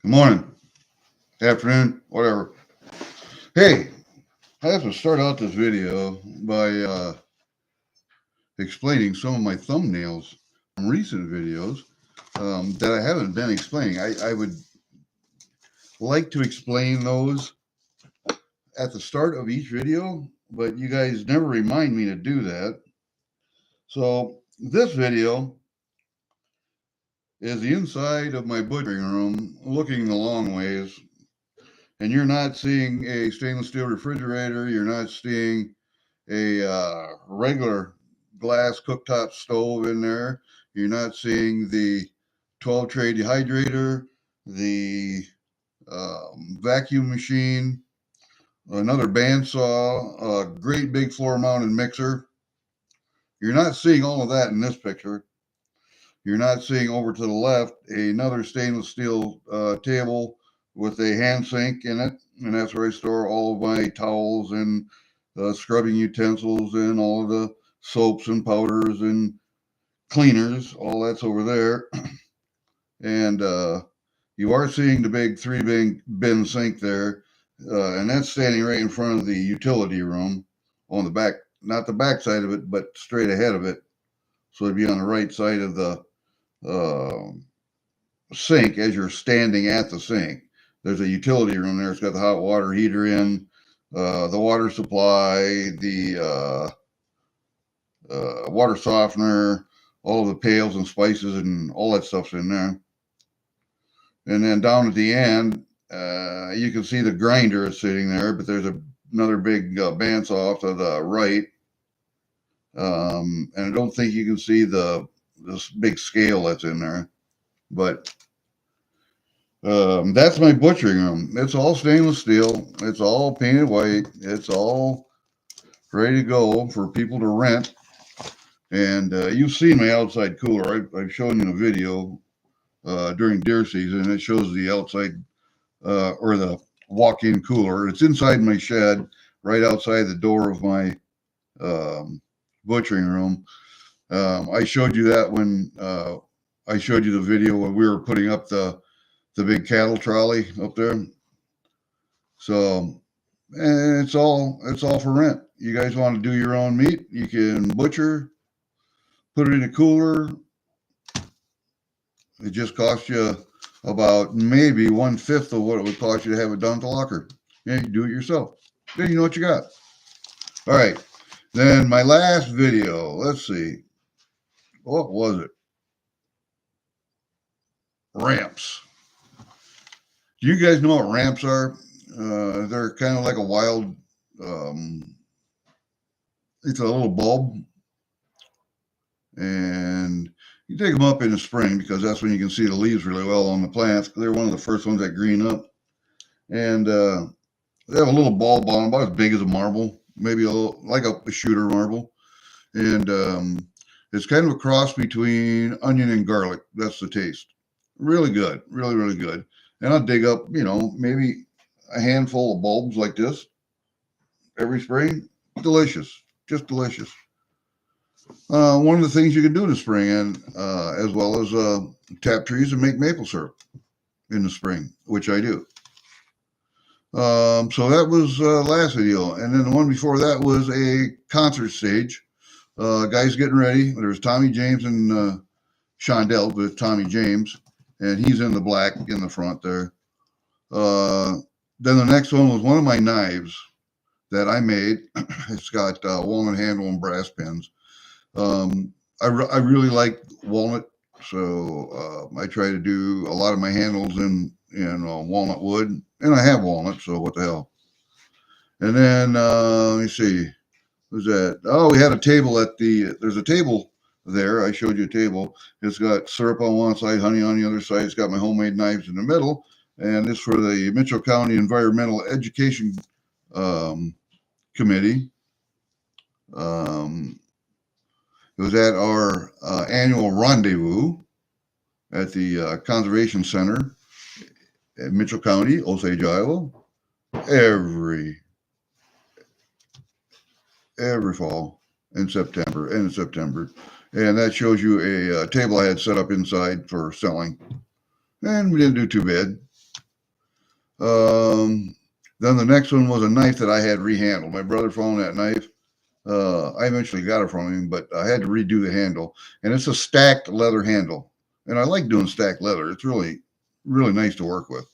Good morning, afternoon, whatever. Hey, I have to start out this video by explaining some of my thumbnails from recent videos that I haven't been explaining. I would like to explain those at the start of each video, but you guys never remind me to do that. So this video is the inside of my butchering room looking a long ways. And you're not seeing a stainless steel refrigerator. You're not seeing a regular glass cooktop stove in there. You're not seeing the 12 tray dehydrator, the vacuum machine, another bandsaw, a great big floor mounted mixer. You're not seeing all of that in this picture. You're not seeing over to the left another stainless steel table with a hand sink in it, and that's where I store all of my towels and scrubbing utensils and all of the soaps and powders and cleaners. All that's over there. And you are seeing the big three bin sink there, and that's standing right in front of the utility room on the back, not the back side of it, but straight ahead of it. So it'd be on the right side of the sink as you're standing at the sink. There's a utility room there. It's got the hot water heater in, the water supply, the water softener, all of the pails and spices and all that stuff's in there. And then down at the end, you can see the grinder is sitting there, but there's another big bandsaw off to the right. And I don't think you can see this big scale that's in there, but that's my butchering room. It's all stainless steel. It's all painted white. It's all ready to go for people to rent. And you've seen my outside cooler. I've shown you a video during deer season. It shows the outside or the walk-in cooler. It's inside my shed, right outside the door of my butchering room. I showed you that when I showed you the video when we were putting up the big cattle trolley up there. So, and it's all for rent. You guys want to do your own meat, you can butcher, put it in a cooler. It just costs you about maybe 1/5 of what it would cost you to have it done at the locker. Yeah, you do it yourself. Then you know what you got. All right. Then my last video, let's see. What was it? Ramps. Do you guys know what ramps are? They're kind of like a wild, it's a little bulb. And you dig them up in the spring because that's when you can see the leaves really well on the plants. They're one of the first ones that green up. And they have a little bulb on them, about as big as a marble, maybe a little like a shooter marble. And it's kind of a cross between onion and garlic. That's the taste. Really good. Really, really good. And I'll dig up, maybe a handful of bulbs like this every spring. Delicious. Just delicious. One of the things you can do in the spring, and as well as tap trees and make maple syrup in the spring, which I do. So that was last video. And then the one before that was a concert stage. Guys getting ready. There's Tommy James and Shondell with Tommy James, and he's in the black in the front there. Then the next one was one of my knives that I made. It's got walnut handle and brass pins. I really like walnut, so I try to do a lot of my handles in walnut wood, and I have walnut, so what the hell. And then let me see, what was that? Oh, we had a table there's a table there. I showed you a table. It's got syrup on one side, honey on the other side. It's got my homemade knives in the middle, and it's for the Mitchell County Environmental Education Committee. It was at our annual rendezvous at the Conservation Center in Mitchell County, Osage, Iowa, every fall in September, end of September. And that shows you a table I had set up inside for selling. And we didn't do too bad. Then the next one was a knife that I had rehandled. My brother found that knife. I eventually got it from him, but I had to redo the handle. And it's a stacked leather handle. And I like doing stacked leather. It's really, really nice to work with.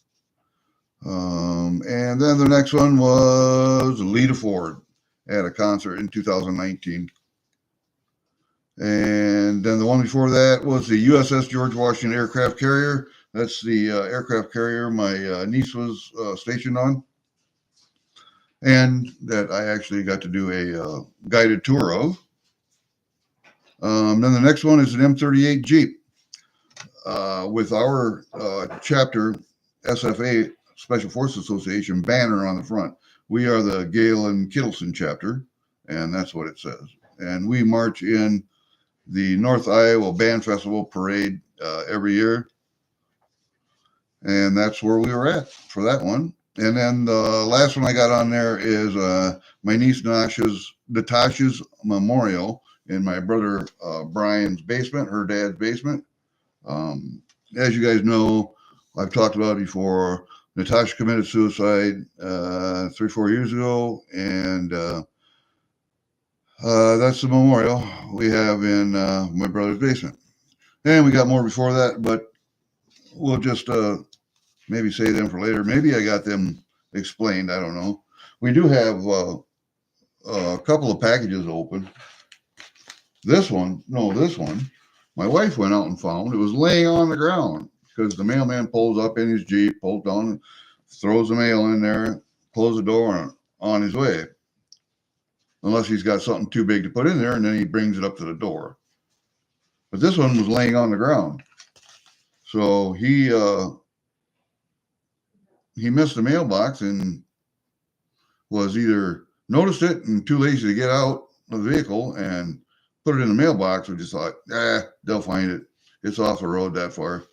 And then the next one was Lita Ford at a concert in 2019. And then the one before that was the USS George Washington aircraft carrier. That's the aircraft carrier my niece was stationed on, and that I actually got to do a guided tour of. Then the next one is an M38 Jeep with our chapter SFA, Special Forces Association, banner on the front. We are the Galen Kittleson chapter, and that's what it says. And we march in the North Iowa Band Festival parade every year. And that's where we were at for that one. And then the last one I got on there is my niece Natasha's memorial in my brother Brian's basement, her dad's basement. As you guys know, I've talked about it before. Natasha committed suicide 3-4 years ago, and that's the memorial we have in my brother's basement. And we got more before that, but we'll just maybe save them for later. Maybe I got them explained. I don't know. We do have a couple of packages open. This one, my wife went out and found. It was laying on the ground because the mailman pulls up in his Jeep, pulls down, throws the mail in there, closes the door on his way. Unless he's got something too big to put in there, and then he brings it up to the door. But this one was laying on the ground. So he missed the mailbox and was either noticed it and too lazy to get out of the vehicle and put it in the mailbox, or just thought, they'll find it. It's off the road that far.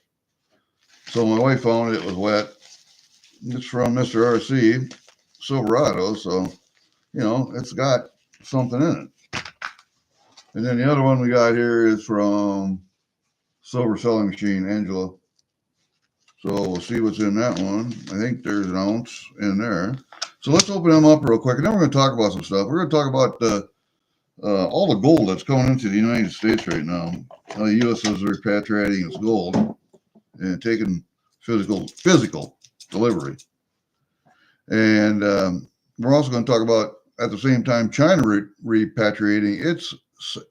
So my wife found it. It was wet. It's from Mr. RC Silverado, so it's got something in it. And then the other one we got here is from Silver Selling Machine, Angela. So we'll see what's in that one. I think there's an ounce in there. So let's open them up real quick, and then we're going to talk about some stuff. We're going to talk about all the gold that's coming into the United States right now. How the U.S. is repatriating its gold and taking physical delivery. And we're also going to talk about, at the same time, China repatriating its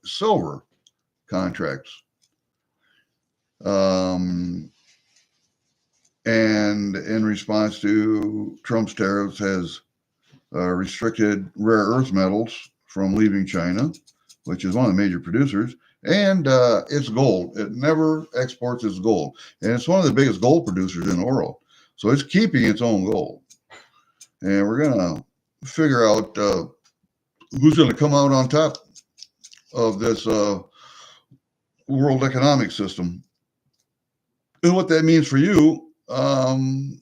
silver contracts. And in response to Trump's tariffs, has restricted rare earth metals from leaving China, which is one of the major producers, and it's gold. It never exports its gold, and it's one of the biggest gold producers in the world. So it's keeping its own gold, and we're gonna figure out who's going to come out on top of this world economic system, and what that means for you in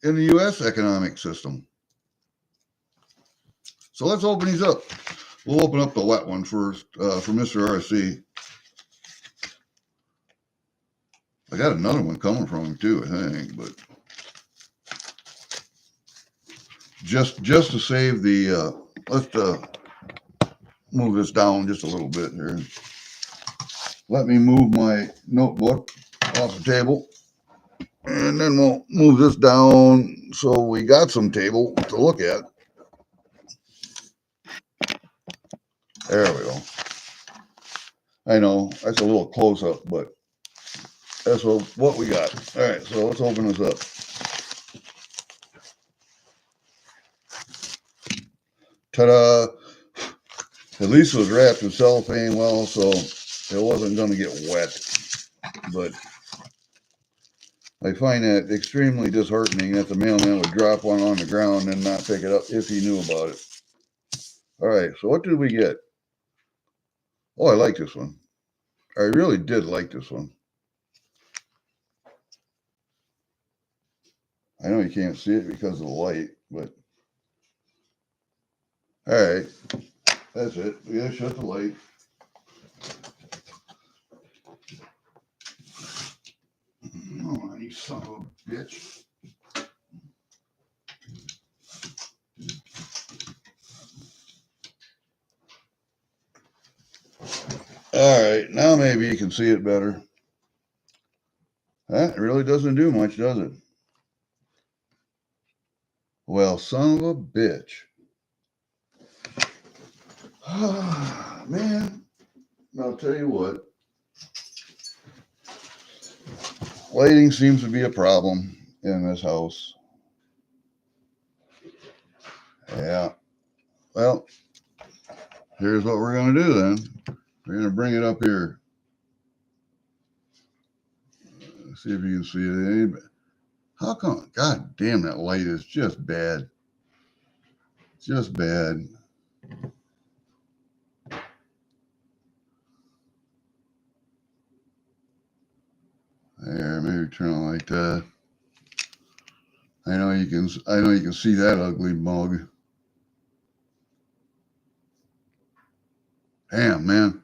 the U.S. economic system. So let's open these up. We'll open up the wet one first for Mr. RC. I got another one coming from him too, I think, but just to save the, let's move this down just a little bit here. Let me move my notebook off the table, and then we'll move this down so we got some table to look at. There we go. I know that's a little close up, but that's what we got. All right, so let's open this up. Ta-da! At least it was wrapped in cellophane well, so it wasn't going to get wet. But I find that extremely disheartening that the mailman would drop one on the ground and not pick it up if he knew about it. All right, so what did we get? Oh, I like this one. I really did like this one. I know you can't see it because of the light, but all right, that's it. We gotta shut the light. Oh, you son of a bitch. All right, now maybe you can see it better. That really doesn't do much, does it? Well, son of a bitch. Man, I'll tell you what. Lighting seems to be a problem in this house. Yeah. Well, here's what we're going to do then. We're going to bring it up here. See if you can see it. How come? God damn, that light is just bad. Just bad. There, maybe turn it like that. I know you can see that ugly mug. Damn, man.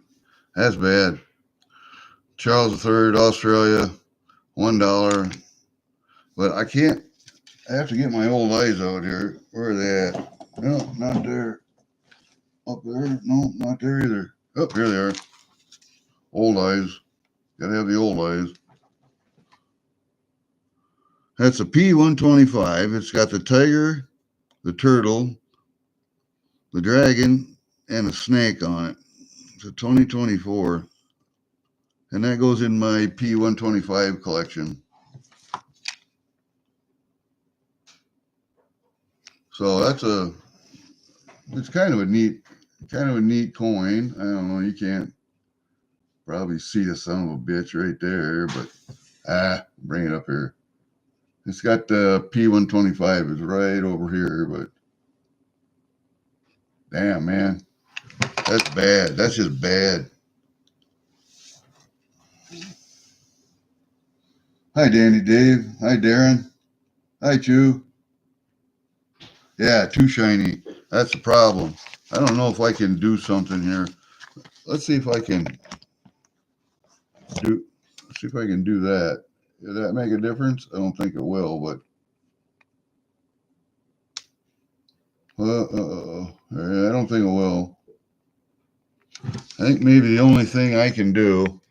That's bad. Charles III, Australia, $1. But I can't. I have to get my old eyes out here. Where are they at? No, not there. Up there? No, not there either. Oh, here they are. Old eyes. Gotta have the old eyes. That's a P125. It's got the tiger, the turtle, the dragon, and a snake on it. It's a 2024. And that goes in my P125 collection. So it's kind of a neat coin. I don't know, you can't probably see the son of a bitch right there, but bring it up here. It's got the P125 is right over here, but damn, man, that's bad. That's just bad. Hi, Danny Dave. Hi, Darren. Hi, Chew. Yeah, too shiny. That's the problem. I don't know if I can do something here. Let's see if I can do that. Does that make a difference? I don't think it will, but I don't think it will. I think maybe the only thing I can do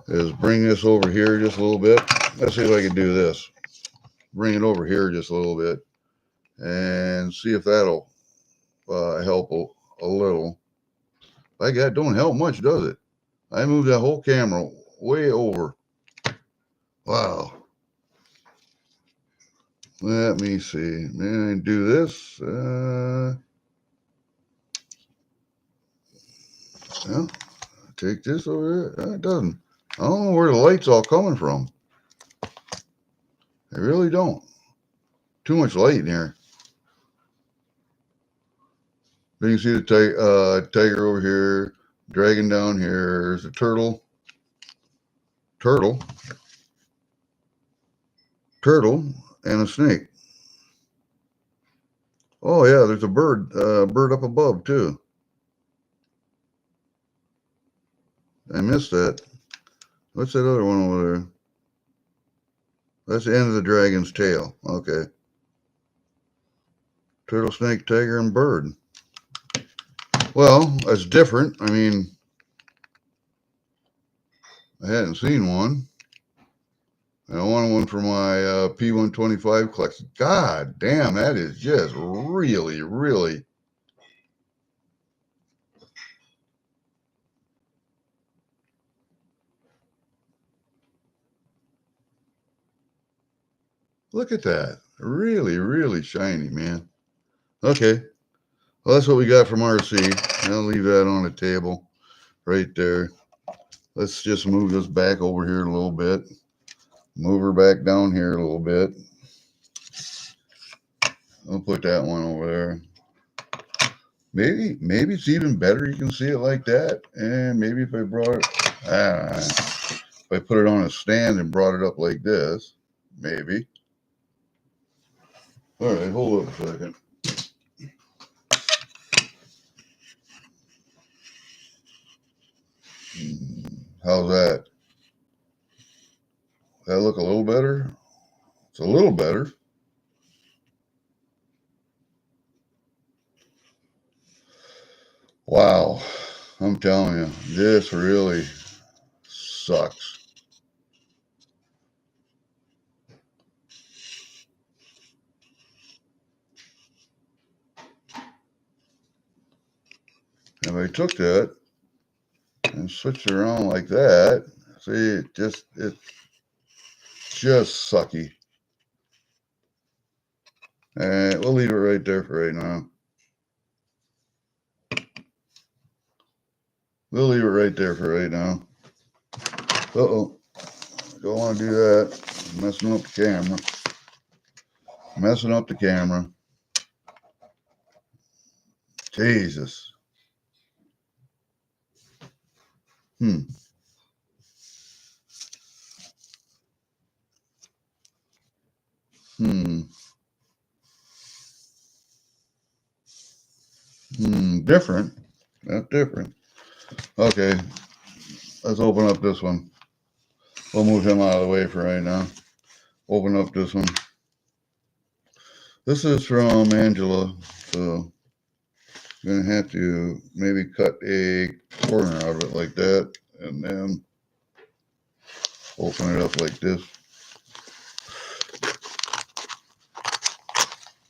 is bring this over here just a little bit. Let's see if I can do this. Bring it over here just a little bit and see if that'll help a little. Like that don't help much, does it? I moved that whole camera way over. Wow. Let me see. Man, do this. Well, take this over there. It doesn't. I don't know where the light's all coming from. I really don't. Too much light in here. You can see the tiger over here, dragon down here. There's a turtle, and a snake. Oh yeah, there's a bird up above too. I missed that. What's that other one over there? That's the end of the dragon's tail. Okay. Turtle, snake, tiger, and bird. Well, that's different. I mean, I hadn't seen one. And I wanted one for my P125 collection. God damn, that is just really, really. Look at that. Really, really shiny, man. Okay. Well, that's what we got from RC. I'll leave that on the table right there. Let's just move this back over here a little bit. Move her back down here a little bit. I'll put that one over there. Maybe it's even better. You can see it like that. And maybe if I brought it, if I put it on a stand and brought it up like this, maybe. All right, hold up a second. How's that? Does that look a little better? It's a little better. Wow. I'm telling you, this really sucks. If I took that and switched it around like that, see, it's just sucky. We'll leave it right there for right now. We'll leave it right there for right now. Uh-oh. Don't want to do that. Messing up the camera. Messing up the camera. Jesus. Hmm. Hmm. Different. That's different. Okay. Let's open up this one. We'll move him out of the way for right now. Open up this one. This is from Angela. So I'm going to have to maybe cut a corner out of it like that. And then open it up like this.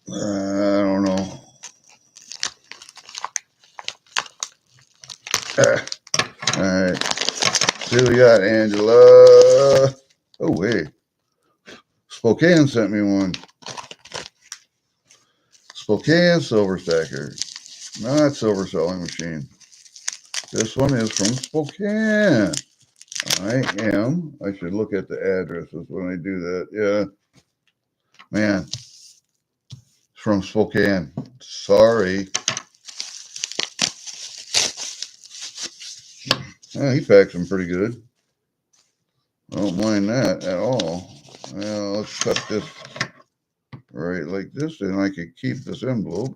I don't know. All right. See what we got, Angela. Oh, wait. Spokane sent me one. Spokane Silver Stacker. Not Silver Selling Machine. This one is from Spokane. I should look at the addresses when I do that. Yeah. Man. It's from Spokane. Sorry. He packs them pretty good. I don't mind that at all. Well, let's cut this right like this, and I can keep this envelope.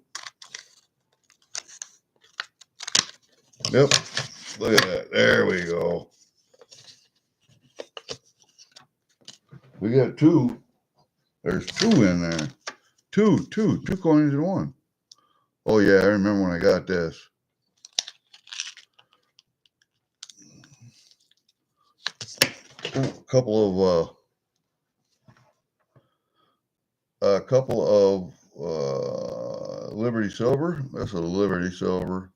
Yep. Look at that. There we go. We got two. There's two in there. Two coins in one. Oh, yeah. I remember when I got this. A couple of Liberty Silver. That's a Liberty Silver.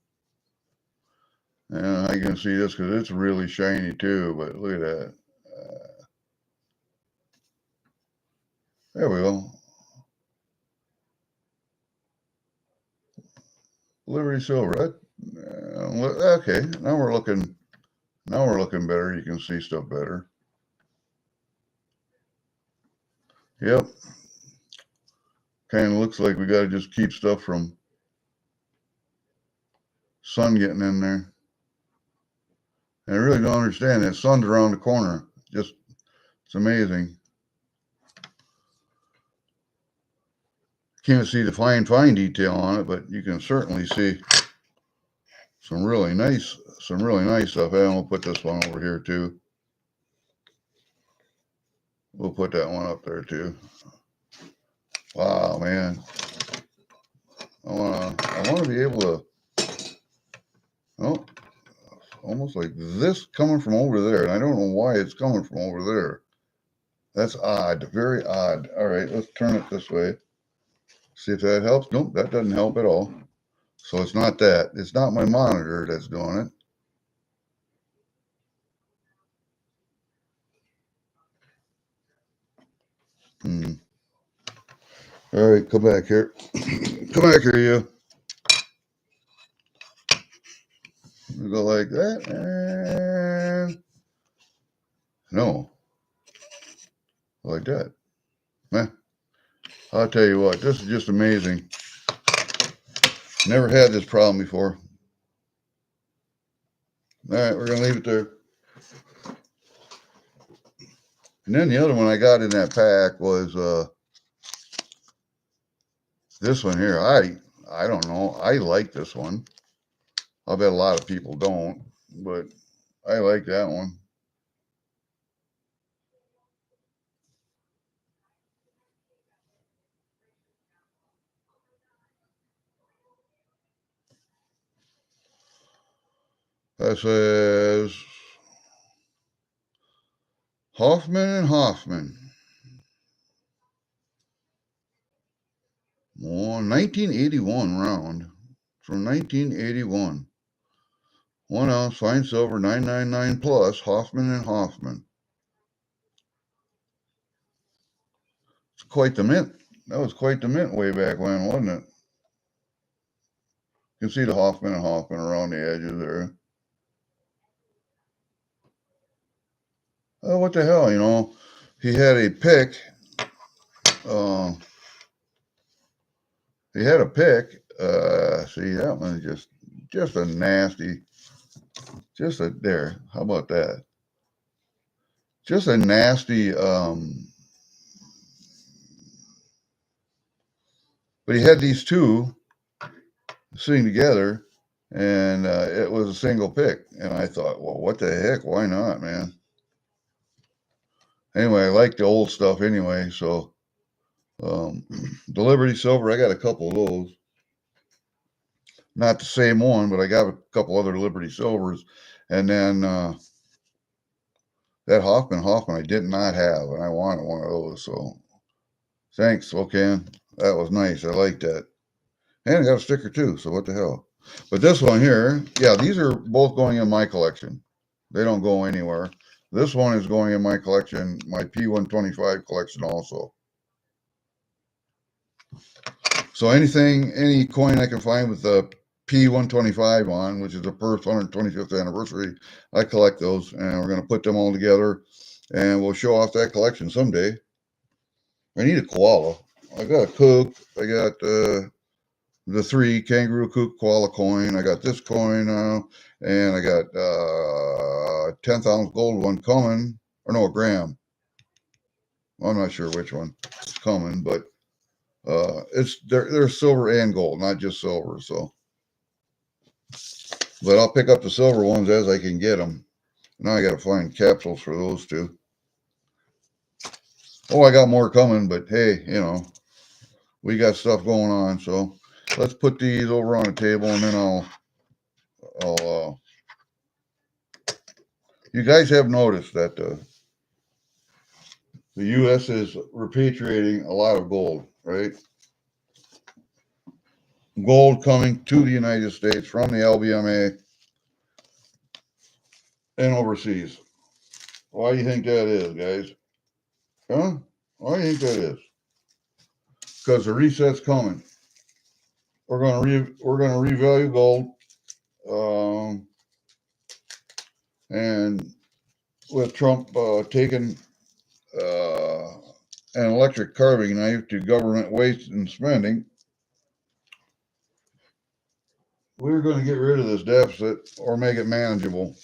And I can see this because it's really shiny too. But look at that. There we go. Liberty Silver. Okay, now we're looking. Now we're looking better. You can see stuff better. Yep. Kind of looks like we got to just keep stuff from sun getting in there. And I really don't understand that. Sun's around the corner. Just, it's amazing. Can't see the fine detail on it, but you can certainly see some really nice stuff. And we'll put this one over here too. We'll put that one up there too. Wow, man. I wanna be able to, oh, almost like this coming from over there. And I don't know why it's coming from over there. That's odd, very odd. All right, let's turn it this way. See if that helps. Nope, that doesn't help at all. So it's not that. It's not my monitor that's doing it. All right, come back here. Come back here, you. We go like that, and no, like that. Man, I'll tell you what, this is just amazing. Never had this problem before. All right, we're gonna leave it there. And then the other one I got in that pack was this one here. I don't know. I like this one. I'll bet a lot of people don't, but I like that one. That says Hoffman and Hoffman. 1981 round. From 1981. 1 ounce fine silver 999 plus Hoffman and Hoffman. It's quite the mint. That was quite the mint way back when, wasn't it? You can see the Hoffman and Hoffman around the edges there. Oh, what the hell, you know? He had a pick. He had a pick. See, that one's just a nasty. There. How about that? Just a nasty. But he had these two sitting together, and it was a single pick. And I thought, well, what the heck? Why not, man? Anyway, I like the old stuff anyway. So, the Liberty Silver, I got a couple of those. Not the same one, but I got a couple other Liberty Silvers. And then that Hoffman I did not have, and I wanted one of those. So thanks, Locan. That was nice. I like that. And I got a sticker too, so what the hell. But this one here, yeah, these are both going in my collection. They don't go anywhere. This one is going in my collection, my P125 collection also. So any coin I can find with the P125 on, which is the first 125th anniversary, I collect those, and we're going to put them all together, and we'll show off that collection someday. I need a koala. I got a kook. I got the 3 kangaroo kook koala coin. I got this coin now, and I got 10th ounce gold one coming, or no, a gram. I'm not sure which one is coming, but they're silver and gold, not just silver. So, but I'll pick up the silver ones as I can get them. Now I got to find capsules for those two. Oh, I got more coming, but hey, you know, we got stuff going on. So let's put these over on the table, and then I'll you guys have noticed that the U.S. is repatriating a lot of gold, right? Gold coming to the United States from the LBMA and overseas. Why do you think that is, guys? Huh? Why do you think that is? Because the reset's coming. We're going to revalue gold, and with Trump taking an electric carving knife to government waste and spending, we're going to get rid of this deficit or make it manageable.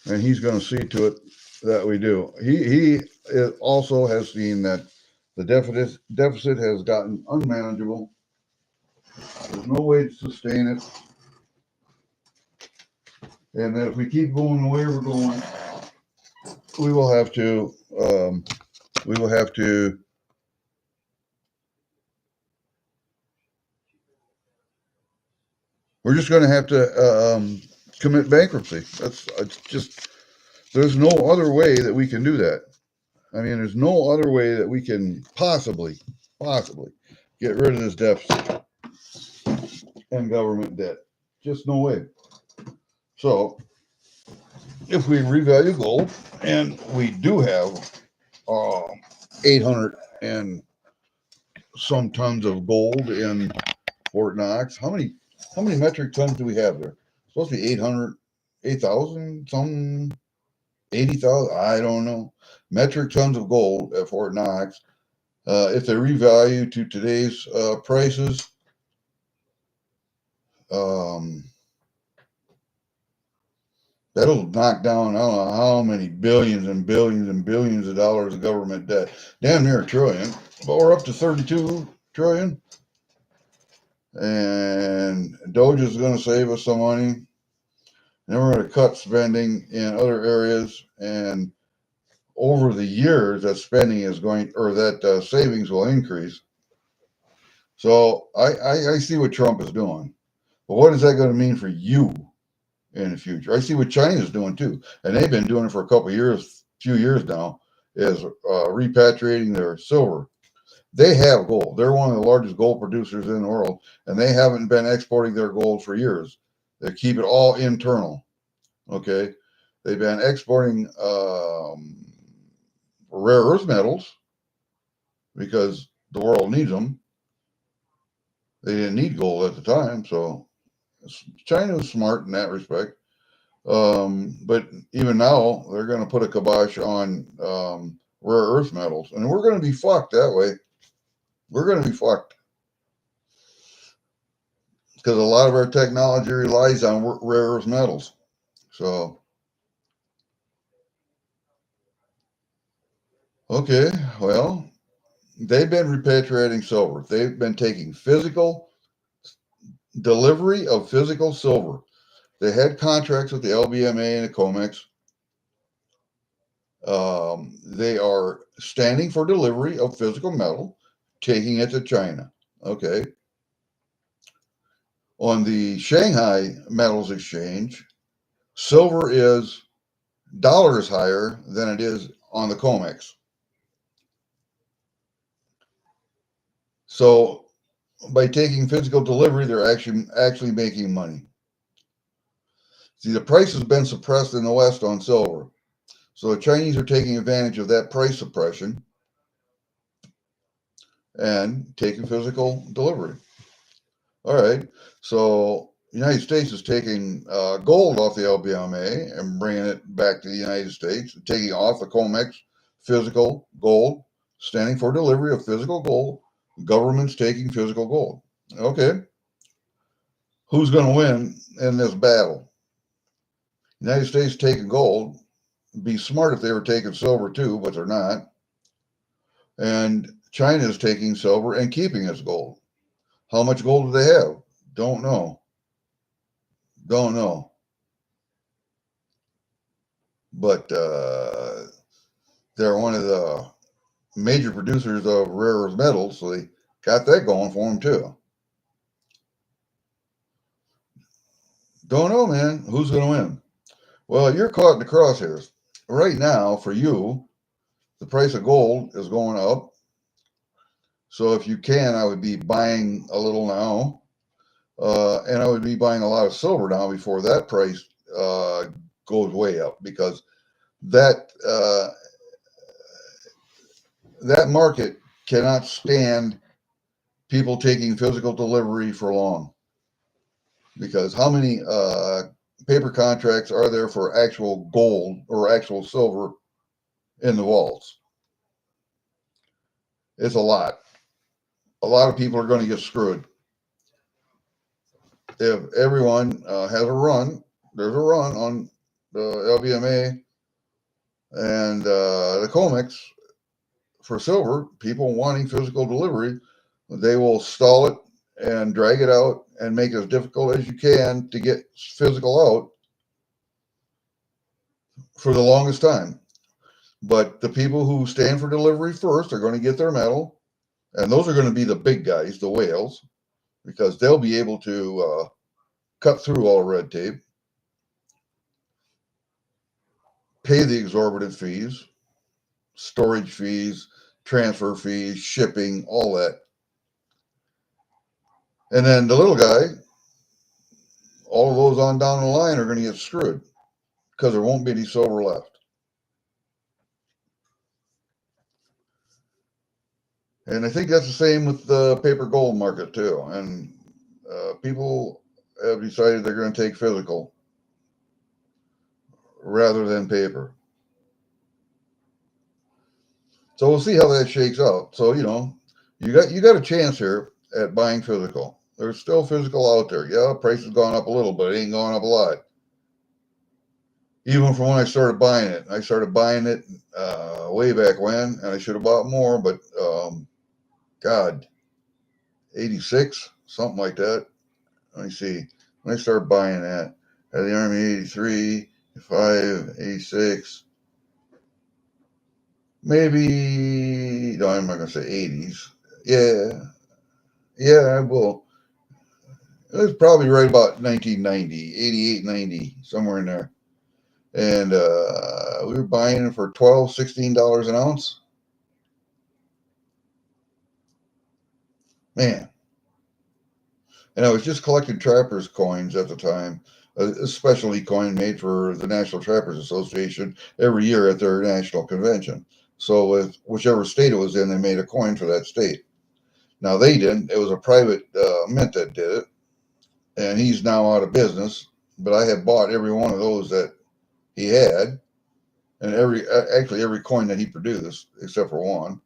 And he's going to see to it that we do. He also has seen that the deficit has gotten unmanageable. There's no way to sustain it. And that if we keep going the way we're going, we will have to we're just going to have to commit bankruptcy. It's just, there's no other way that we can do that. I mean, there's no other way that we can possibly get rid of this deficit and government debt. Just no way. So if we revalue gold, and we do have 800 and some tons of gold in Fort Knox. How many metric tons do we have there? It's supposed to be 8,000, some 80,000. I don't know. Metric tons of gold at Fort Knox. If they revalue to today's prices, that'll knock down, I don't know how many billions and billions and billions of dollars of government debt. Damn near $1 trillion. But we're up to 32 trillion. And Doge is going to save us some money. Then we're going to cut spending in other areas. And over the years, that spending is going, or that savings will increase. So I see what Trump is doing. But what is that going to mean for you? in the future. I see what China's doing too, and they've been doing it for a couple of years, few years now, is repatriating their silver. They have gold. They're one of the largest gold producers in the world, and they haven't been exporting their gold for years. They keep it all internal. Okay, they've been exporting rare earth metals because the world needs them. They didn't need gold at the time, so China was smart in that respect. But even now, they're going to put a kibosh on rare earth metals, and we're going to be fucked that way. We're going to be fucked because a lot of our technology relies on rare earth metals. So, okay, well, they've been repatriating silver. They've been taking physical delivery of physical silver. They had contracts with the LBMA and the COMEX. They are standing for delivery of physical metal, taking it to China. Okay. On the Shanghai Metals Exchange, silver is dollars higher than it is on the COMEX. So by taking physical delivery, they're actually making money. See, the price has been suppressed in the West on silver. So the Chinese are taking advantage of that price suppression and taking physical delivery. All right. So the United States is taking gold off the LBMA and bringing it back to the United States, taking off the COMEX physical gold, standing for delivery of physical gold. Government's taking physical gold. Okay. Who's going to win in this battle? United States taking gold. It'd be smart if they were taking silver too, but they're not. And China is taking silver and keeping its gold. How much gold do they have? Don't know. Don't know. But they're one of the major producers of rare earth metals, so they got that going for them too. Don't know, man. Who's going to win? Well, you're caught in the crosshairs. Right now, for you, the price of gold is going up. So if you can, I would be buying a little now. And I would be buying a lot of silver now before that price goes way up, because that that market cannot stand people taking physical delivery for long. Because how many paper contracts are there for actual gold or actual silver in the vaults? It's a lot. A lot of people are going to get screwed. If everyone has a run, there's a run on the LBMA and the COMEX for silver, people wanting physical delivery, they will stall it and drag it out and make it as difficult as you can to get physical out for the longest time. But the people who stand for delivery first are going to get their metal, and those are going to be the big guys, the whales, because they'll be able to cut through all red tape, pay the exorbitant fees, storage fees, transfer fees, shipping, all that. And then the little guy, all of those on down the line are going to get screwed because there won't be any silver left. And I think that's the same with the paper gold market too. And people have decided they're going to take physical rather than paper. So we'll see how that shakes out. So, you know, you got a chance here at buying physical. There's still physical out there. Yeah, price has gone up a little, but it ain't gone up a lot. Even from when I started buying it. I started buying it way back when, and I should have bought more, but God, 86, something like that. Let me see. When I started buying that, I had the Army 83, 5, 86, maybe, no, I'm not going to say 80s. Yeah, I will. It was probably right about 1990, 88, 90, somewhere in there. And we were buying it for $12, $16 an ounce. Man. And I was just collecting trappers coins at the time, a specialty coin made for the National Trappers Association every year at their national convention. So with whichever state it was in, they made a coin for that state. Now they didn't. It was a private mint that did it, and he's now out of business. But I had bought every one of those that he had, and actually every coin that he produced except for one,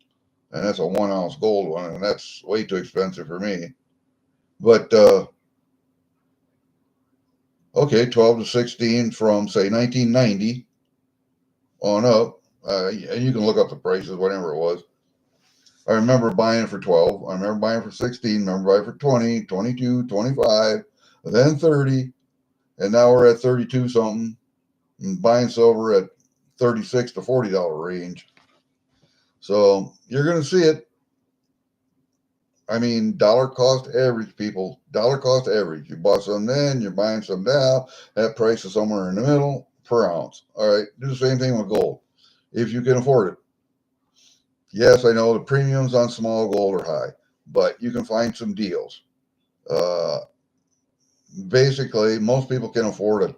and that's a 1 ounce gold one, and that's way too expensive for me. But okay, 12 to 16 from say 1990 on up, and you can look up the prices, whatever it was. I remember buying for 12. I remember buying for 16. I remember buying for 20, 22, 25, then 30, and now we're at 32 something, and buying silver at 36 to $40 range. So you're going to see it. I mean, dollar cost average, people. Dollar cost average. You bought some then, you're buying some now. That price is somewhere in the middle per ounce. All right. Do the same thing with gold if you can afford it. Yes, I know the premiums on small gold are high, but you can find some deals. Uh, Basically, most people can afford a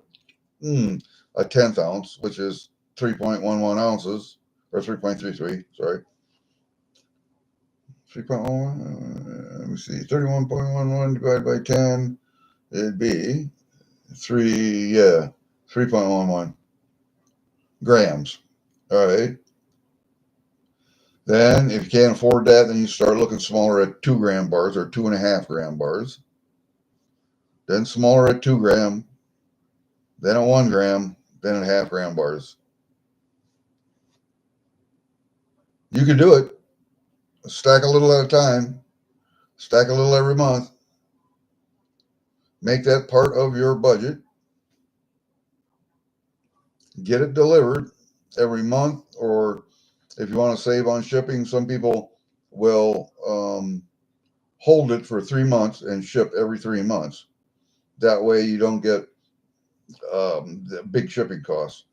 10th ounce, which is 3.11 ounces, or 3.33, sorry. 3.11, let me see, 31.11 divided by 10, it'd be 3.11 grams. All right. Then, if you can't afford that, then you start looking smaller at 2 gram bars or 2.5 gram bars. Then smaller at 2 gram, then at 1 gram, then at half-gram bars. You can do it. Stack a little at a time, stack a little every month. Make that part of your budget. Get it delivered every month, or if you want to save on shipping, some people will hold it for 3 months and ship every 3 months. That way you don't get the big shipping costs.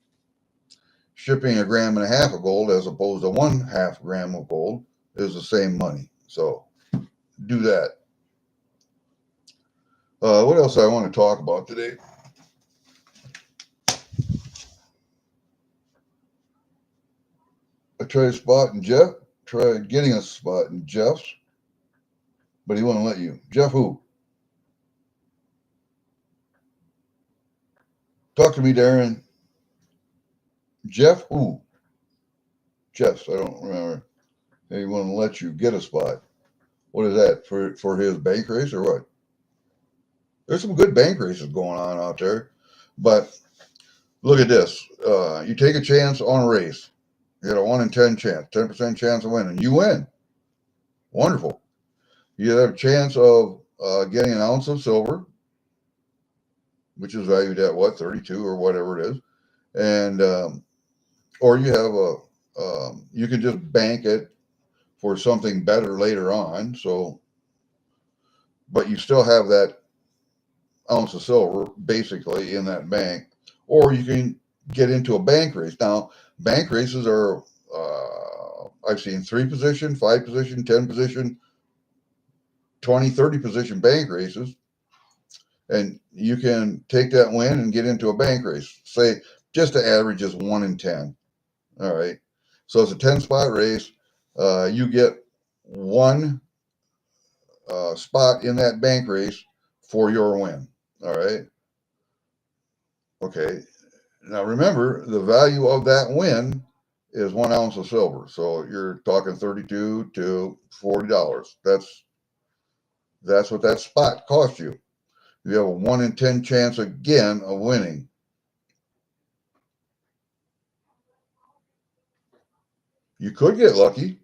Shipping 1.5 grams of gold as opposed to 1/2 gram of gold is the same money. So do that. What else I want to talk about today? I tried spotting Jeff, tried getting a spot in Jeff's, but he wouldn't let you. Jeff who? Talk to me, Darren. Jeff who? Jeff's, I don't remember. He wouldn't let you get a spot. What is that, for his bank race or what? There's some good bank races going on out there, but look at this. You take a chance on a race. You got a 1 in 10 chance, 10% chance of winning. You win. Wonderful. You have a chance of getting an ounce of silver, which is valued at what, 32 or whatever it is, and or you have you can just bank it for something better later on. So, but you still have that ounce of silver basically in that bank, or you can get into a bank race. Now, bank races are I've seen 3 position, 5 position, 10 position, 20, 30 position bank races, and you can take that win and get into a bank race. Say just the average is 1 in 10. All right, so it's a 10 spot race. You get one spot in that bank race for your win. All right. Okay. Now remember, the value of that win is 1 ounce of silver. So you're talking 32 to $40. That's what that spot costs you. You have a 1 in 10 chance again of winning. You could get lucky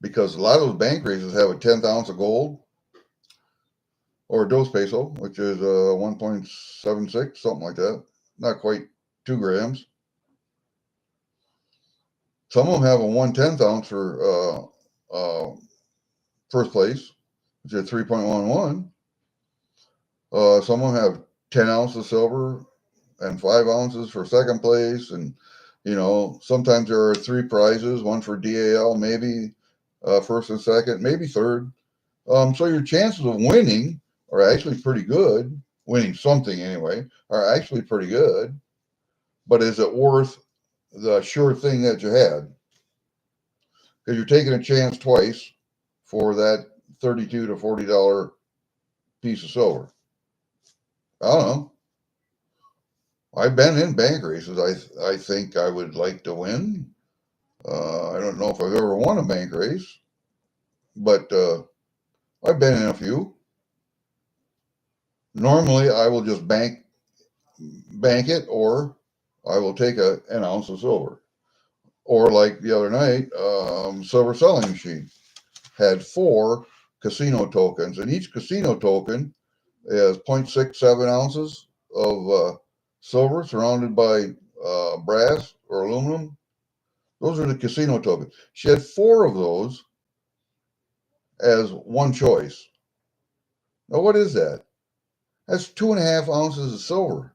because a lot of those bank races have a 10th ounce of gold or a dos peso, which is 1.76, something like that. Not quite 2 grams. Some of them have a 1/10 ounce for first place, which is 3.11. Some of them have 10 ounces silver and 5 ounces for second place. And, sometimes there are three prizes, one for DAL, maybe first and second, maybe third. So your chances of winning are actually pretty good. Winning something anyway are actually pretty good. But is it worth the sure thing that you had? Because you're taking a chance twice for that $32 to $40 piece of silver. I don't know. I've been in bank races. I think I would like to win. I don't know if I've ever won a bank race, but I've been in a few. Normally, I will just bank it, or I will take an ounce of silver. Or like the other night, Silver Selling Machine had 4 casino tokens, and each casino token is 0.67 ounces of silver surrounded by brass or aluminum. Those are the casino tokens. She had 4 of those as one choice. Now, what is that? That's 2.5 ounces of silver.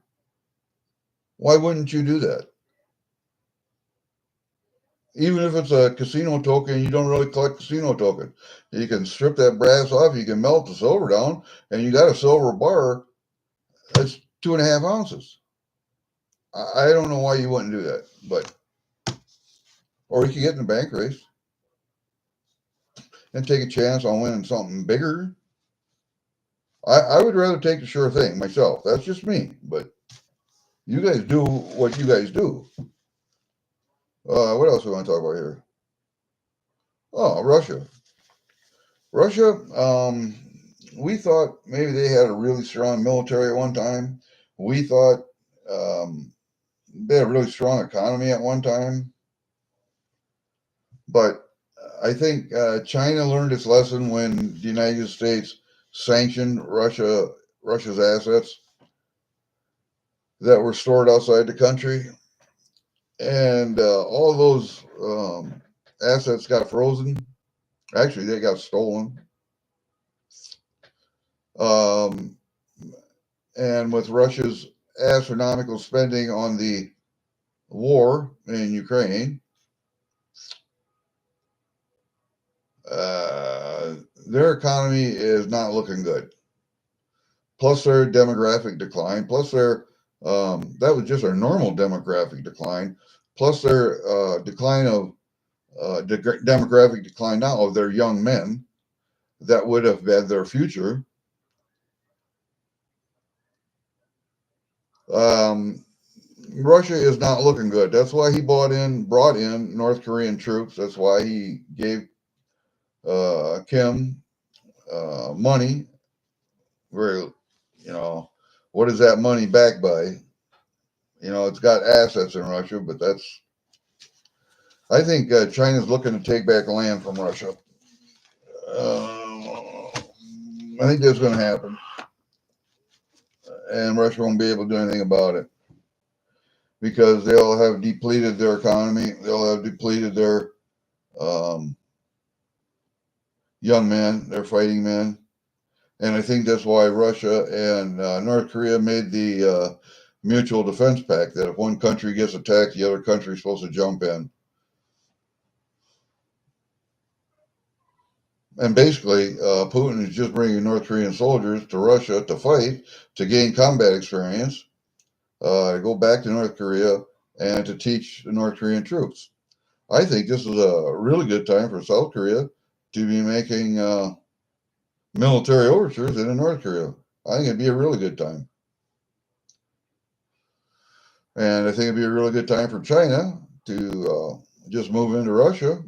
Why wouldn't you do that? Even if it's a casino token, you don't really collect casino tokens. You can strip that brass off, you can melt the silver down, and you got a silver bar that's 2.5 ounces. I don't know why you wouldn't do that, but or you can get in a bank race and take a chance on winning something bigger. I would rather take the sure thing myself. That's just me, but you guys do what you guys do. What else do we want to talk about here? Oh, Russia. Russia, we thought maybe they had a really strong military at one time. We thought they had a really strong economy at one time. But I think China learned its lesson when the United States sanctioned Russia's assets that were stored outside the country. And all those assets got frozen. Actually, they got stolen. Um, and with Russia's astronomical spending on the war in Ukraine, their economy is not looking good. Plus their demographic decline, plus their that was just their normal demographic decline, plus their decline of demographic decline now of their young men that would have been their future. Russia is not looking good. That's why he brought in North Korean troops. That's why he gave Kim money. Where, what is that money backed by? It's got assets in Russia, but I think China's looking to take back land from Russia. I think that's going to happen. And Russia won't be able to do anything about it because they'll have depleted their economy. They'll have depleted their young men, their fighting men. And I think that's why Russia and North Korea made the mutual defense pact that if one country gets attacked, the other country is supposed to jump in. And basically, Putin is just bringing North Korean soldiers to Russia to fight, to gain combat experience, go back to North Korea, and to teach the North Korean troops. I think this is a really good time for South Korea to be making military overtures into North Korea. I think it'd be a really good time. And I think it'd be a really good time for China to just move into Russia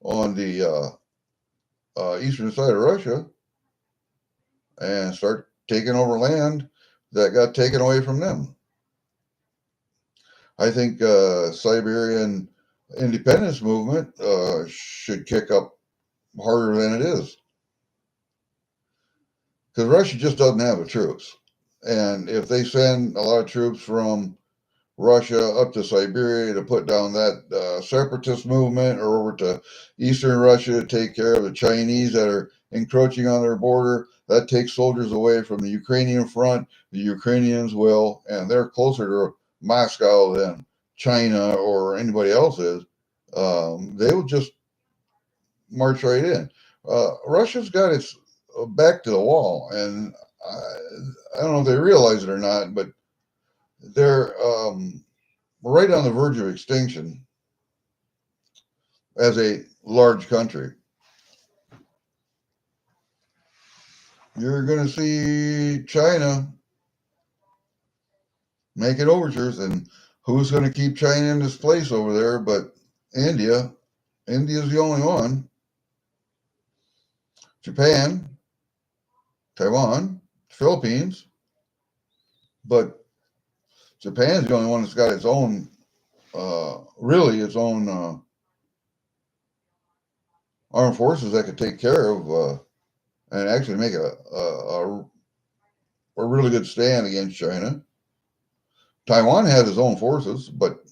on the eastern side of Russia and start taking over land that got taken away from them. I think Siberian independence movement should kick up harder than it is. Because Russia just doesn't have the troops. And if they send a lot of troops from Russia up to Siberia to put down that separatist movement, or over to eastern Russia to take care of the Chinese that are encroaching on their border. That takes soldiers away from the Ukrainian front. The Ukrainians will, and they're closer to Moscow than China or anybody else is. They will just march right in. Russia's got its back to the wall, and I don't know if they realize it or not, but they're right on the verge of extinction as a large country. You're going to see China making overtures, and who's going to keep China in this place over there but India? India's the only one. Japan, Taiwan, Philippines, but Japan's the only one that's got its own, really its own armed forces that could take care of and actually make a really good stand against China. Taiwan has its own forces, but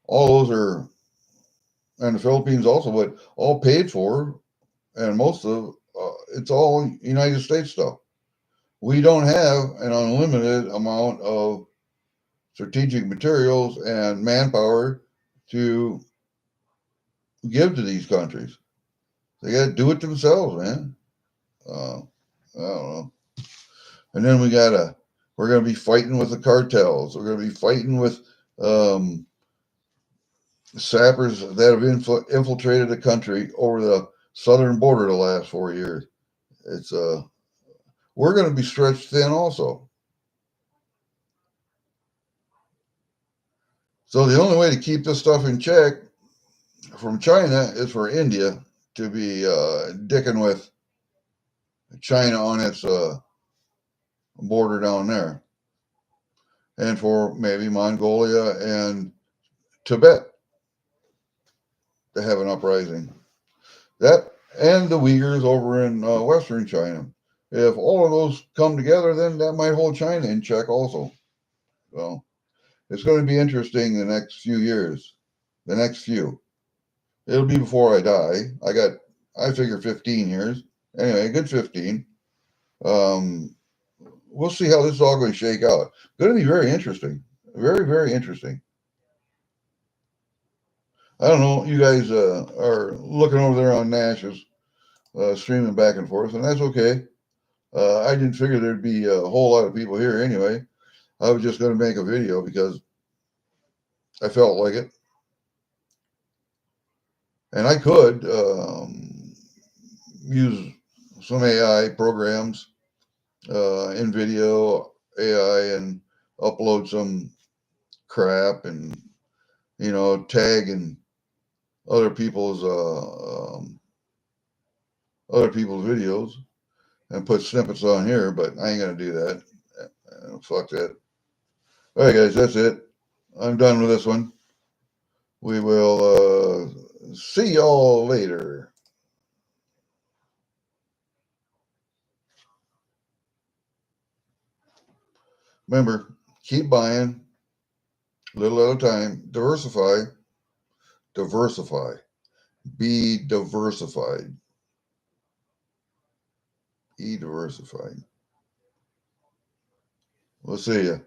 all those are, and the Philippines also, but all paid for, and most of it's all United States stuff. We don't have an unlimited amount of strategic materials and manpower to give to these countries. They got to do it themselves, man. I don't know. And then we're going to be fighting with the cartels. We're going to be fighting with sappers that have infiltrated the country over the southern border the last 4 years. It's we're going to be stretched thin also. So the only way to keep this stuff in check from China is for India to be dicking with China on its border down there, and for maybe Mongolia and Tibet to have an uprising. That and the Uyghurs over in Western China. If all of those come together, then that might hold China in check also. So it's going to be interesting the next few years. The next few. It'll be before I die. I figure 15 years. Anyway, a good 15. We'll see how this is all going to shake out. Going to be very interesting. Very, very interesting. I don't know. You guys are looking over there on Nash's streaming back and forth, and that's okay. I didn't figure there'd be a whole lot of people here anyway. I was just going to make a video because I felt like it. And I could use some AI programs in video AI and upload some crap and, tag and other people's videos and put snippets on here, but I ain't gonna do that. Fuck that. All right, guys, that's it. I'm done with this one. We will see y'all later. Remember, keep buying, little at a time. Diversify. Be diversified. Be diversified. We'll see you.